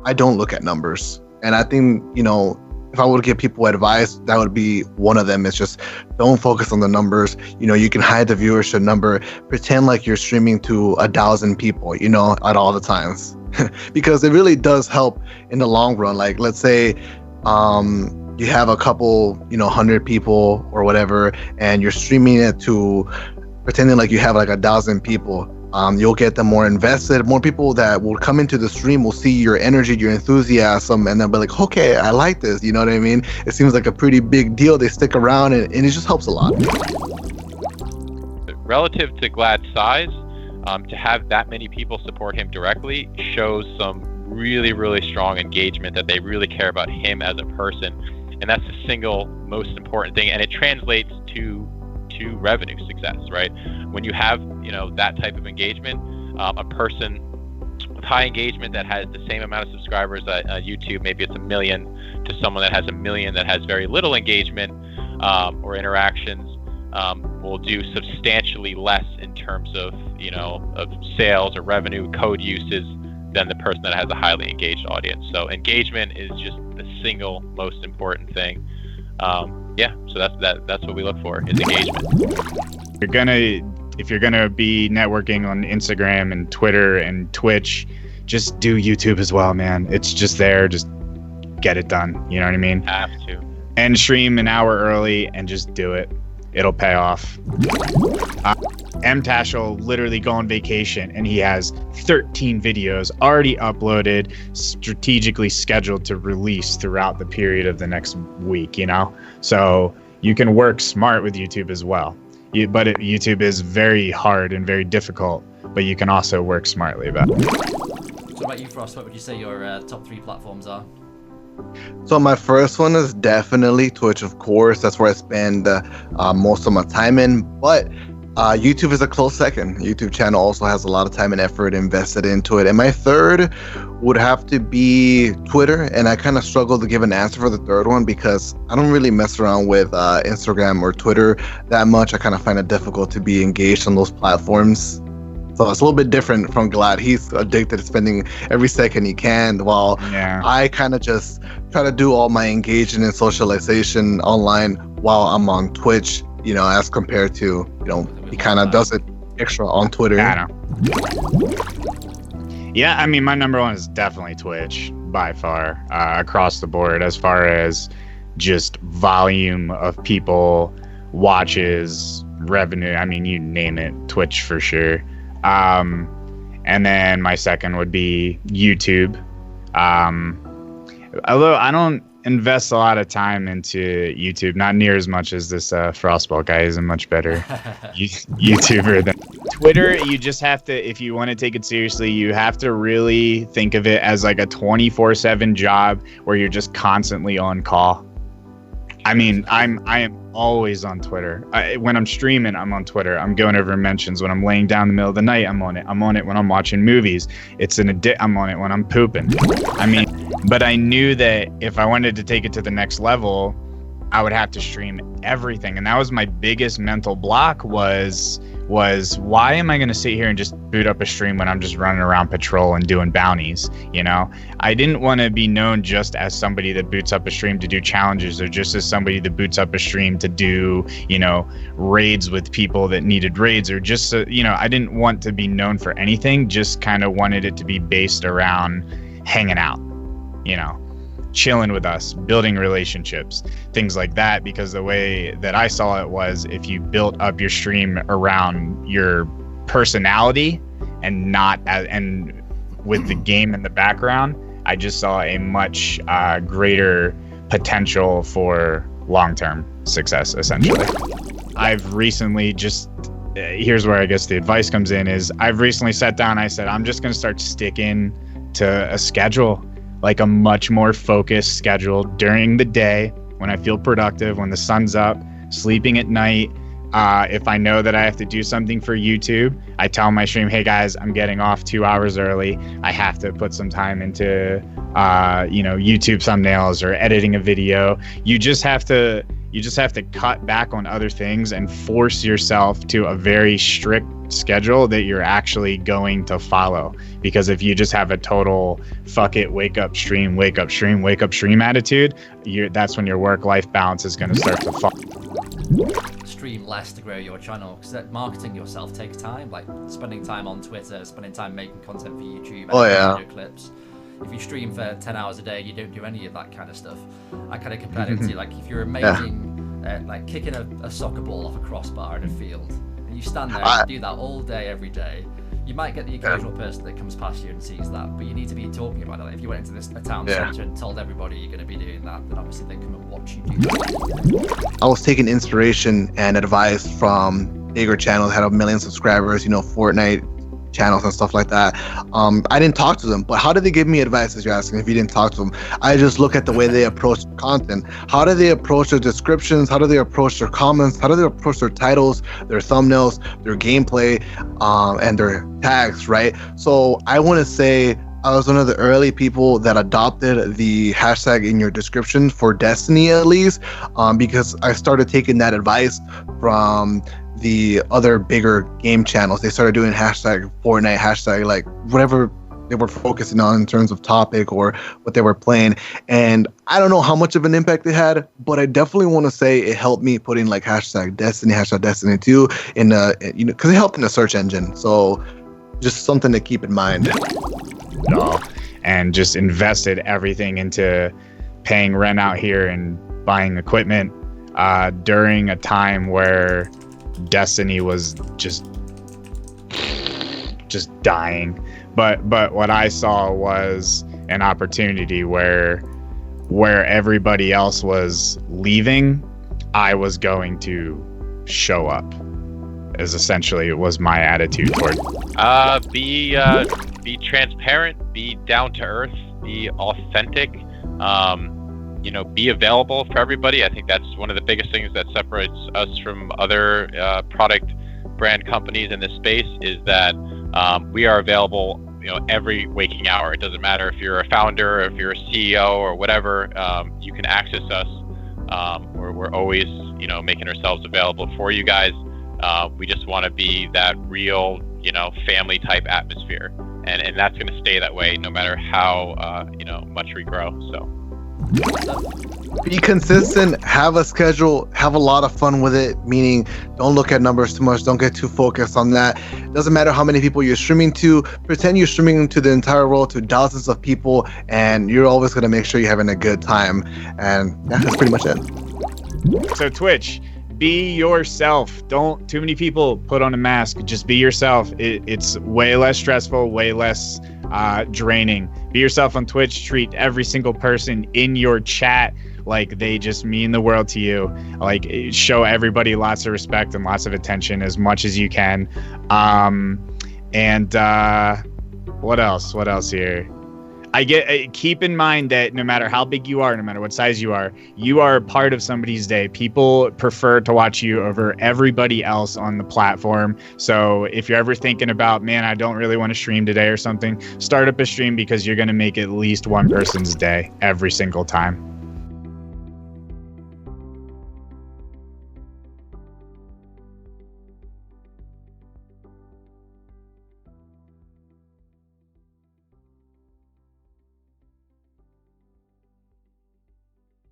I don't look at numbers. And I think, if I were to give people advice, that would be one of them. It's just don't focus on the numbers. You can hide the viewership number, pretend like you're streaming to 1,000 people, at all the times. Because it really does help in the long run. Like, let's say you have a couple, 100 people or whatever, and you're streaming it to pretending like you have like 1,000 people. You'll get them more invested. More people that will come into the stream will see your energy, your enthusiasm, and they'll be like, okay, I like this. You know what I mean? It seems like a pretty big deal. They stick around, and it just helps a lot. Relative to Glad's size, to have that many people support him directly shows some really, really strong engagement, that they really care about him as a person. And that's the single most important thing. And it translates to revenue success, right? When you have, that type of engagement, a person with high engagement that has the same amount of subscribers at YouTube, maybe it's 1 million, to someone that has 1 million that has very little engagement or interactions, will do substantially less in terms of, of sales or revenue, code uses, than the person that has a highly engaged audience. So engagement is just the single most important thing. So that's what we look for, is engagement. If you're gonna be networking on Instagram and Twitter and Twitch, just do YouTube as well, man. It's just there, just get it done. You know what I mean? Have to. And stream an hour early and just do it. It'll pay off. M-Tash will literally go on vacation and he has 13 videos already uploaded, strategically scheduled to release throughout the period of the next week, So you can work smart with YouTube as well. But YouTube is very hard and very difficult, but you can also work smartly about it. So what about you, Frost? What would you say your top 3 platforms are? So my first one is definitely Twitch, of course. That's where I spend most of my time in. But YouTube is a close second. YouTube channel also has a lot of time and effort invested into it. And my third would have to be Twitter. And I kind of struggle to give an answer for the third one because I don't really mess around with Instagram or Twitter that much. I kind of find it difficult to be engaged on those platforms. So it's a little bit different from Glad. He's addicted to spending every second he can, while I kind of just try to do all my engagement and socialization online while I'm on Twitch, as compared to, he kind of does it extra on Twitter. I know. Yeah, I mean, my number one is definitely Twitch by far, across the board, as far as just volume of people, watches, revenue. I mean, you name it, Twitch for sure. And then my second would be YouTube. Although I don't invest a lot of time into YouTube, not near as much as this Frostbolt guy. Is a much better YouTuber than Twitter. You just have to, if you want to take it seriously, you have to really think of it as like a 24/7 job where you're just constantly on call. I mean, I am always on Twitter. When I'm streaming, I'm on Twitter. I'm going over mentions. When I'm laying down in the middle of the night, I'm on it. I'm on it when I'm watching movies. I'm on it when I'm pooping. I mean, but I knew that if I wanted to take it to the next level, I would have to stream everything. And that was my biggest mental block was why am I going to sit here and just boot up a stream when I'm just running around patrol and doing bounties? I didn't want to be known just as somebody that boots up a stream to do challenges, or just as somebody that boots up a stream to do, raids with people that needed raids, or just, I didn't want to be known for anything, just kind of wanted it to be based around hanging out, chilling with us, building relationships, things like that. Because the way that I saw it was, if you built up your stream around your personality and with the game in the background, I just saw a much greater potential for long-term success, essentially. I've recently here's where I guess the advice comes in, is I've recently sat down and I said, I'm just going to start sticking to a schedule, like a much more focused schedule during the day when I feel productive, when the sun's up, sleeping at night. If I know that I have to do something for YouTube, I tell my stream, hey guys, I'm getting off 2 hours early. I have to put some time into, YouTube thumbnails or editing a video. You just have to cut back on other things and force yourself to a very strict schedule that you're actually going to follow. Because if you just have a total fuck it, wake up, stream, wake up, stream, wake up, stream attitude, that's when your work-life balance is going to start to fall. Stream less to grow your channel, because marketing yourself takes time, like spending time on Twitter, spending time making content for YouTube, video clips. If you stream for 10 hours a day, you don't do any of that kind of stuff. I kind of compare it to, like, if you're amazing at like kicking a soccer ball off a crossbar in a field, and you stand there and do that all day, every day, you might get the occasional person that comes past you and sees that, but you need to be talking about it. Like, if you went into a town centre and told everybody you're going to be doing that, then obviously they come and watch you do that. I was taking inspiration and advice from bigger channels that had 1 million subscribers, Fortnite channels and stuff like that. I didn't talk to them, but how did they give me advice, as you're asking, if you didn't talk to them? I just look at the way they approach content. How do they approach their descriptions? How do they approach their comments? How do they approach their titles, their thumbnails, their gameplay, and their tags, right? So I want to say I was one of the early people that adopted the hashtag in your description for Destiny, at least, because I started taking that advice from the other bigger game channels. They started doing hashtag Fortnite, hashtag like whatever they were focusing on in terms of topic or what they were playing. And I don't know how much of an impact it had, but I definitely want to say it helped me putting like hashtag Destiny, hashtag Destiny 2 in because it helped in the search engine. So just something to keep in mind. And just invested everything into paying rent out here and buying equipment during a time where Destiny was just dying. But what I saw was an opportunity where everybody else was leaving, I was going to show up. Is essentially it was my attitude toward. Be transparent, be down to earth, be authentic. Be available for everybody. I think that's one of the biggest things that separates us from other product brand companies in this space, is that we are available, every waking hour. It doesn't matter if you're a founder, or if you're a CEO or whatever, you can access us. We're always, making ourselves available for you guys. We just want to be that real, family type atmosphere, and that's going to stay that way no matter how, much we grow. So. Be consistent, have a schedule, have a lot of fun with it, meaning don't look at numbers too much, don't get too focused on that. Doesn't matter how many people you're streaming to, pretend you're streaming to the entire world, to thousands of people, and you're always going to make sure you're having a good time. And that's pretty much it. So Twitch, be yourself. Don't too many people put on a mask. Just be yourself. It's way less stressful, way less draining. Be yourself on Twitch. Treat every single person in your chat like they just mean the world to you. Like, show everybody lots of respect and lots of attention as much as you can. What else here? Keep in mind that no matter how big you are, no matter what size you are part of somebody's day. People prefer to watch you over everybody else on the platform. So if you're ever thinking about, man, I don't really want to stream today or something, start up a stream, because you're going to make at least one person's day every single time.